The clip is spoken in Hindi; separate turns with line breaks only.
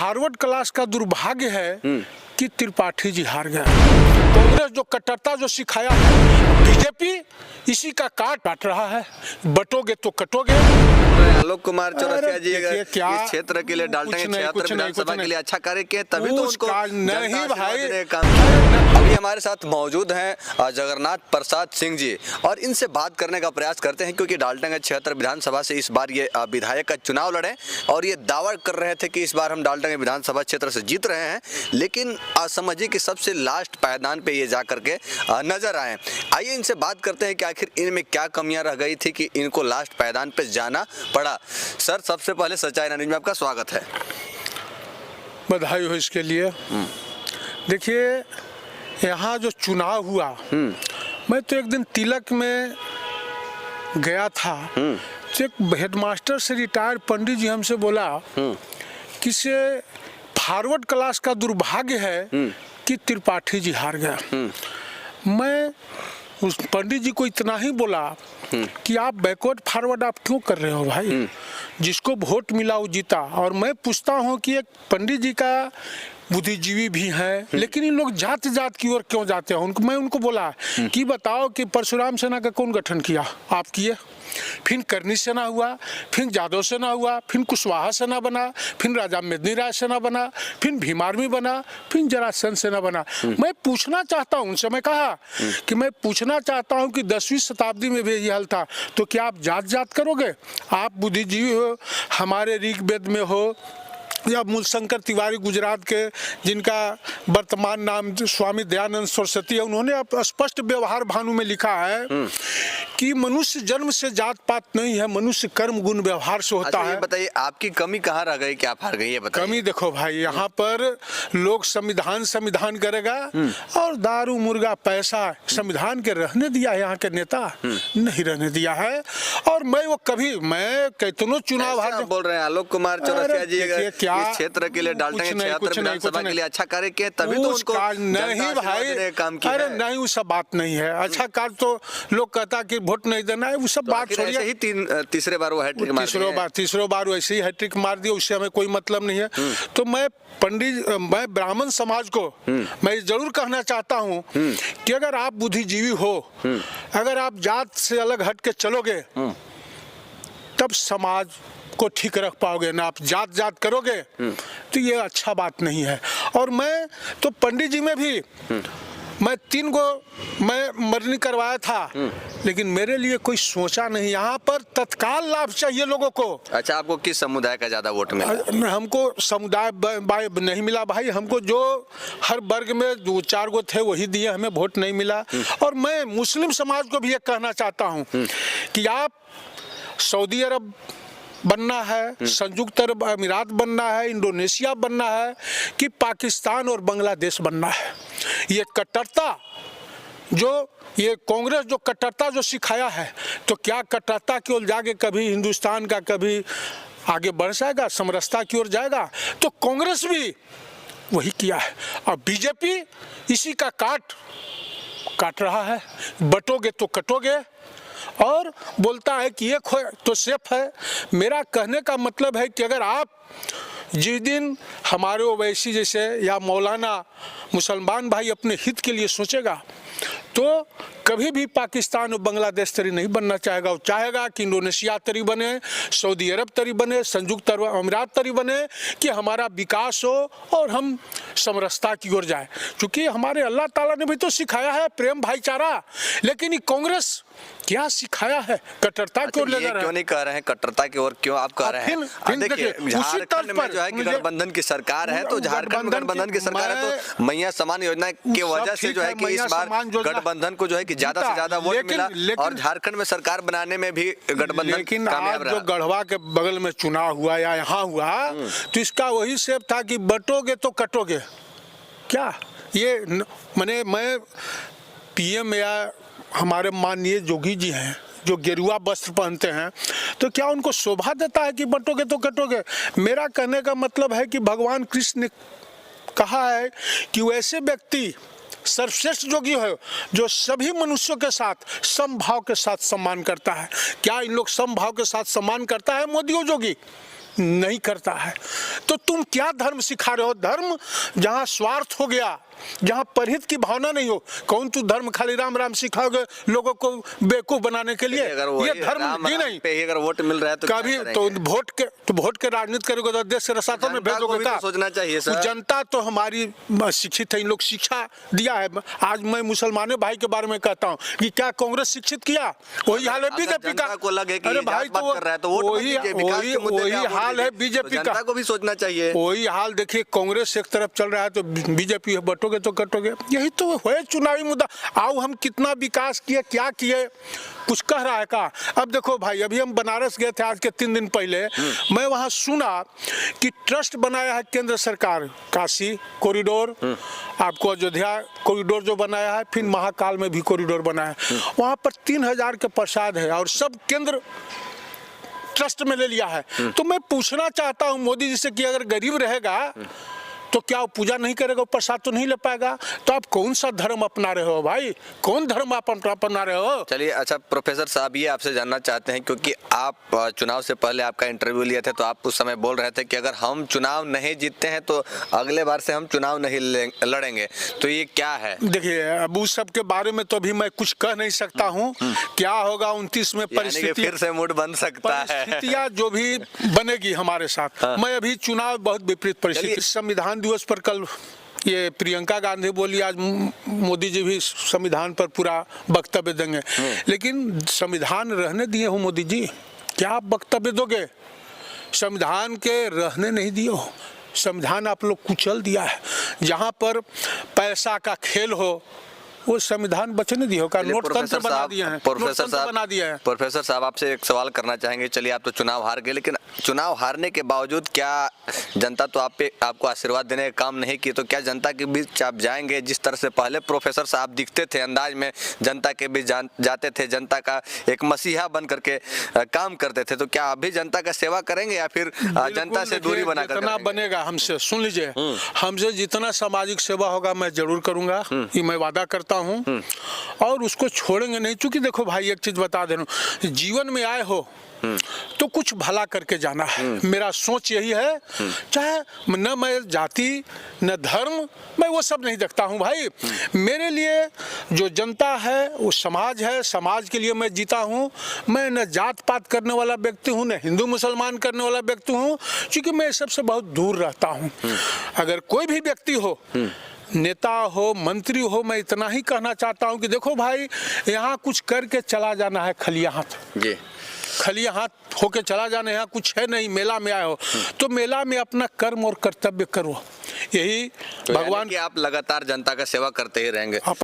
फॉरवर्ड क्लास का दुर्भाग्य है कि त्रिपाठी जी हार गए। कांग्रेस जो कट्टरता जो सिखाया है, बीजेपी इसी का काट रहा है। बटोगे तो कटोगे।
आलोक कुमार चौरसिया जी अगर इस क्षेत्र के लिए डाल्टनगंज क्षेत्र विधानसभा के लिए अच्छा कार्य किए तभी तो उनको
नहीं भाई
काम किया। अभी हमारे साथ मौजूद हैं जगन्नाथ प्रसाद सिंह जी और इनसे बात करने का प्रयास करते हैं क्योंकि डाल्टनगंज क्षेत्र विधानसभा से इस बार ये विधायक का चुनाव लड़े और ये दावा कर रहे थे कि इस बार हम डाल्टनगंज विधानसभा क्षेत्र से जीत रहे हैं, लेकिन समझिए कि सबसे लास्ट पायदान पे ये जा करके नजर आए। आइए इनसे बात करते हैं कि आखिर इनमें क्या कमियां रह गई थी कि इनको लास्ट पायदान पे जाना पड़ा। सर, सबसे पहले सच्चाई न्यूज में आपका स्वागत है।
बधाई हो इसके लिए। देखिए, यहाँ जो चुनाव हुआ, मैं तो एक दिन तिलक में गया था, तो एक हेडमास्टर से रिटायर्ड पंडित जी हमसे बोला कि से फॉरवर्ड क्लास का दुर्भाग्य है कि त्रिपाठी जी हार गया। मैं उस पंडित जी को इतना ही बोला कि आप बैकवर्ड फॉरवर्ड आप क्यों कर रहे हो भाई, जिसको वोट मिला वो जीता। और मैं पूछता हूँ कि एक पंडित जी का बुद्धिजीवी भी हैं, लेकिन इन लोग जात जात की ओर क्यों जाते हैं। मैं उनको बोला कि बताओ कि परशुराम सेना का कौन गठन किया, आप किए। फिर करनी सेना हुआ, फिर जादव सेना हुआ, फिर कुशवाहा सेना बना, फिर राजा मेदिनी राय सेना बना, फिर भीम आर्मी बना, फिर जरासंध सेना बना। मैं पूछना चाहता हूँ उनसे, मैं कहा कि मैं पूछना चाहता हूँ कि 10वीं शताब्दी में भी यही हाल था, तो क्या आप जात जात करोगे? आप बुद्धिजीवी हो, हमारे ऋग्वेद में हो, या मूलशंकर तिवारी गुजरात के, जिनका वर्तमान नाम स्वामी दयानंद सरस्वती है, उन्होंने स्पष्ट व्यवहार भानु में लिखा है कि मनुष्य जन्म से जात पात नहीं है, मनुष्य कर्म गुण व्यवहार से होता है।
बताइए आपकी कमी कहाँ रह गई, क्या हार गई, ये बताइए।
कमी देखो भाई, यहाँ पर लोग संविधान करेगा और दारू मुर्गा पैसा संविधान के रहने दिया है, यहाँ के नेता नहीं रहने दिया है। और मैं वो कभी, मैं कितनों चुनाव हार
बोल रहे हैं आलोक कुमार चौरसिया जी अगर इस क्षेत्र के लिए डाल्टनगंज क्षेत्र विधानसभा के लिए अच्छा कार्य किए तभी तो उनको
नहीं भाई
काम किया।
अरे नहीं, वो सब बात नहीं है। अच्छा कार्य तो लोग कहता कि वोट नहीं देना है, वो सब बात छोड़िए।
तीसरे बार वो हैट्रिक मार दिया,
तीसरो बार वैसे ही हैट्रिक मार दिया, उससे हमें कोई मतलब नहीं है। तो मैं मैं ब्राह्मण समाज को मैं जरूर कहना चाहता हूँ कि अगर आप बुद्धिजीवी हो, अगर आप जात से अलग हट के चलोगे तब समाज को ठीक रख पाओगे ना। आप जात जात करोगे तो ये अच्छा बात नहीं है। और मैं तो पंडित जी में भी मैं 3 गो मैं मरनी करवाया था, लेकिन मेरे लिए कोई सोचा नहीं। यहाँ पर तत्काल लाभ चाहिए लोगों को।
अच्छा, आपको किस समुदाय का ज्यादा वोट मिला?
हमको समुदाय नहीं मिला भाई, हमको जो हर वर्ग में 2-4 गो थे वही दिए, हमें वोट नहीं मिला। और मैं मुस्लिम समाज को भी ये कहना चाहता हूँ कि आप सऊदी अरब बनना है, संयुक्त अरब अमीरात बनना है, इंडोनेशिया बनना है कि पाकिस्तान और बांग्लादेश बनना है। ये कट्टरता जो ये कांग्रेस जो कट्टरता जो सिखाया है, तो क्या कट्टरता की ओर जाके कभी हिंदुस्तान का कभी आगे बढ़ जाएगा, समरसता की ओर जाएगा? तो कांग्रेस भी वही किया है और बीजेपी इसी का काट रहा है। बटोगे तो कटोगे और बोलता है कि एक हो तो सेफ है। मेरा कहने का मतलब है कि अगर आप जिस दिन हमारे ओवैसी जैसे या मौलाना मुसलमान भाई अपने हित के लिए सोचेगा तो कभी भी पाकिस्तान और बांग्लादेश तरी नहीं बनना चाहेगा। वो चाहेगा कि इंडोनेशिया तरी बने, सऊदी अरब तरी बने, संयुक्त अरब अमीरात तरी बने, कि हमारा विकास हो और हम समरसता की ओर जाए। क्योंकि हमारे अल्लाह ताला ने भी तो सिखाया है प्रेम भाईचारा, लेकिन ये कांग्रेस क्या सिखाया है? कट्टरता की ओर ले जा रहा है।
क्यों नहीं कह रहे हैं कट्टरता की ओर, क्यों आप कह रहे हैं? देखिए, झारखंड में जो है कि गठबंधन की सरकार है, तो झारखंड गठबंधन की सरकार है, तो मैया समान योजना की वजह से जो है कि इस बार गठबंधन को जो है कि ज्यादा से ज्यादा वोट मिला और झारखंड में सरकार बनाने में भी गठबंधन कामयाब रहा।
जो गढ़वा के बगल में चुनाव हुआ या यहाँ हुआ, तो इसका वही सेब था कि बटोगे तो कटोगे। क्या ये मैं पीएम या हमारे माननीय जोगी जी हैं जो गेरुआ वस्त्र पहनते हैं, तो क्या उनको शोभा देता है कि बटोगे तो कटोगे? मेरा कहने का मतलब है कि भगवान कृष्ण ने कहा है कि वैसे व्यक्ति सर्वश्रेष्ठ जोगी है जो सभी मनुष्यों के साथ समभाव के साथ सम्मान करता है। क्या इन लोग समभाव के साथ सम्मान करता है मोदी और जोगी? नहीं करता है, तो तुम क्या धर्म सिखा रहे हो? धर्म जहाँ स्वार्थ हो गया, जहाँ परहित की भावना नहीं हो, कौन तू धर्म खाली राम राम सिखाओगे लोगों को बेवकूफ बनाने के लिए? ये धर्म ही नहीं।
पे ही अगर वोट मिल रहा है तो
कभी तो वोट के राजनीति करोगे तो देश के रसातों में भेजोगे क्या?
सोचना चाहिए सर।
जनता तो हमारी शिक्षित है, इन लोग शिक्षा दिया है। आज मैं मुसलमानों भाई के बारे में कहता हूँ कि क्या कांग्रेस शिक्षित किया? वही हाल है बीजेपी का।
अरे भाई तो वही
हाल है बीजेपी का,
को भी सोचना चाहिए।
वही हाल देखिए, कांग्रेस एक तरफ चल रहा है तो बीजेपी बटोगे तो कटोगे। यही तो है चुनावी मुद्दा। आओ हम कितना विकास किए, क्या किए, कुछ कह रहा है का? अब देखो भाई, अभी हम बनारस गए थे आज के 3 दिन पहले, मैं वहां सुना कि ट्रस्ट बनाया है केंद्र सरकार, काशी कॉरिडोर, आपको अयोध्या कॉरिडोर जो बनाया है, फिर महाकाल में भी कॉरिडोर बनाया है। वहां पर 3000 के प्रसाद है और सब केंद्र ट्रस्ट में ले लिया है। तो मैं पूछना चाहता हूं मोदी जी से कि अगर गरीब रहेगा तो क्या वो पूजा नहीं करेगा, प्रसाद तो नहीं ले पाएगा? तो आप कौन सा धर्म अपना रहे हो भाई? कौन धर्म आप अपना रहे हो?
चलिए, अच्छा प्रोफेसर साहब, ये आपसे जानना चाहते हैं, क्योंकि आप चुनाव से पहले आपका इंटरव्यू लिए थे तो आप उस समय बोल रहे थे कि अगर हम चुनाव नहीं जीतते हैं तो अगले बार से हम चुनाव नहीं लड़ेंगे, तो ये क्या है?
देखिए, अब उस सब के बारे में तो अभी मैं कुछ कह नहीं सकता हूँ। क्या होगा 29 में परिस्थिति,
फिर से मूड बन सकता है,
परिस्थितियाँ जो भी बनेगी हमारे साथ। मैं अभी चुनाव बहुत विपरीत परिस्थिति। संविधान दिवस पर कल ये प्रियंका गांधी बोली, आज मोदी जी भी संविधान पर पूरा वक्तव्य देंगे, लेकिन संविधान रहने दिए हो मोदी जी? क्या आप वक्तव्य दोगे? संविधान के रहने नहीं दिए हो, संविधान आप लोग कुचल दिया है। जहाँ पर पैसा का खेल हो वो संविधान बचने दिया होगा। नोट तंत्र बना दिए हैं,
प्रोफेसर साहब
बना दिया है।
प्रोफेसर साहब, आपसे एक सवाल करना चाहेंगे। चलिए, आप तो चुनाव हार गए, लेकिन चुनाव हारने के बावजूद क्या जनता तो आपको आशीर्वाद देने का काम नहीं किए? तो क्या जनता के बीच आप जाएंगे? जिस तरह से पहले प्रोफेसर साहब दिखते थे, अंदाज में जनता के बीच जाते थे, जनता का एक मसीहा बन करके काम करते थे, तो क्या आप भी जनता का सेवा करेंगे या फिर जनता से दूरी बनाकर?
जितना बनेगा हमसे, सुन लीजिए, हमसे जितना सामाजिक सेवा होगा मैं जरूर करूंगा, ये मैं वादा करता हूं, और उसको छोड़ेंगे नहीं। क्योंकि देखो भाई, एक चीज बता दे रहा हूं, जीवन में आए हो तो कुछ भला करके जाना है। मेरा सोच यही है। चाहे न मैं जाति न धर्म, मैं वो सब नहीं देखता हूँ भाई। मेरे लिए जो जनता है वो समाज है, समाज के लिए मैं जीता हूँ। मैं न जात पात करने वाला व्यक्ति हूँ, न हिंदू मुसलमान करने वाला व्यक्ति हूँ, क्योंकि मैं सबसे बहुत दूर रहता हूँ। अगर कोई भी व्यक्ति हो, नेता हो, मंत्री हो, मैं इतना ही कहना चाहता हूं कि देखो भाई, यहाँ कुछ करके चला जाना है, खलिया हाथ जी, खलिया हाथ होके चला जाना है। यहाँ कुछ है नहीं, मेला में आए हो तो मेला में अपना कर्म और कर्तव्य करो। यही
तो
भगवान
की आप लगातार जनता का सेवा करते ही रहेंगे।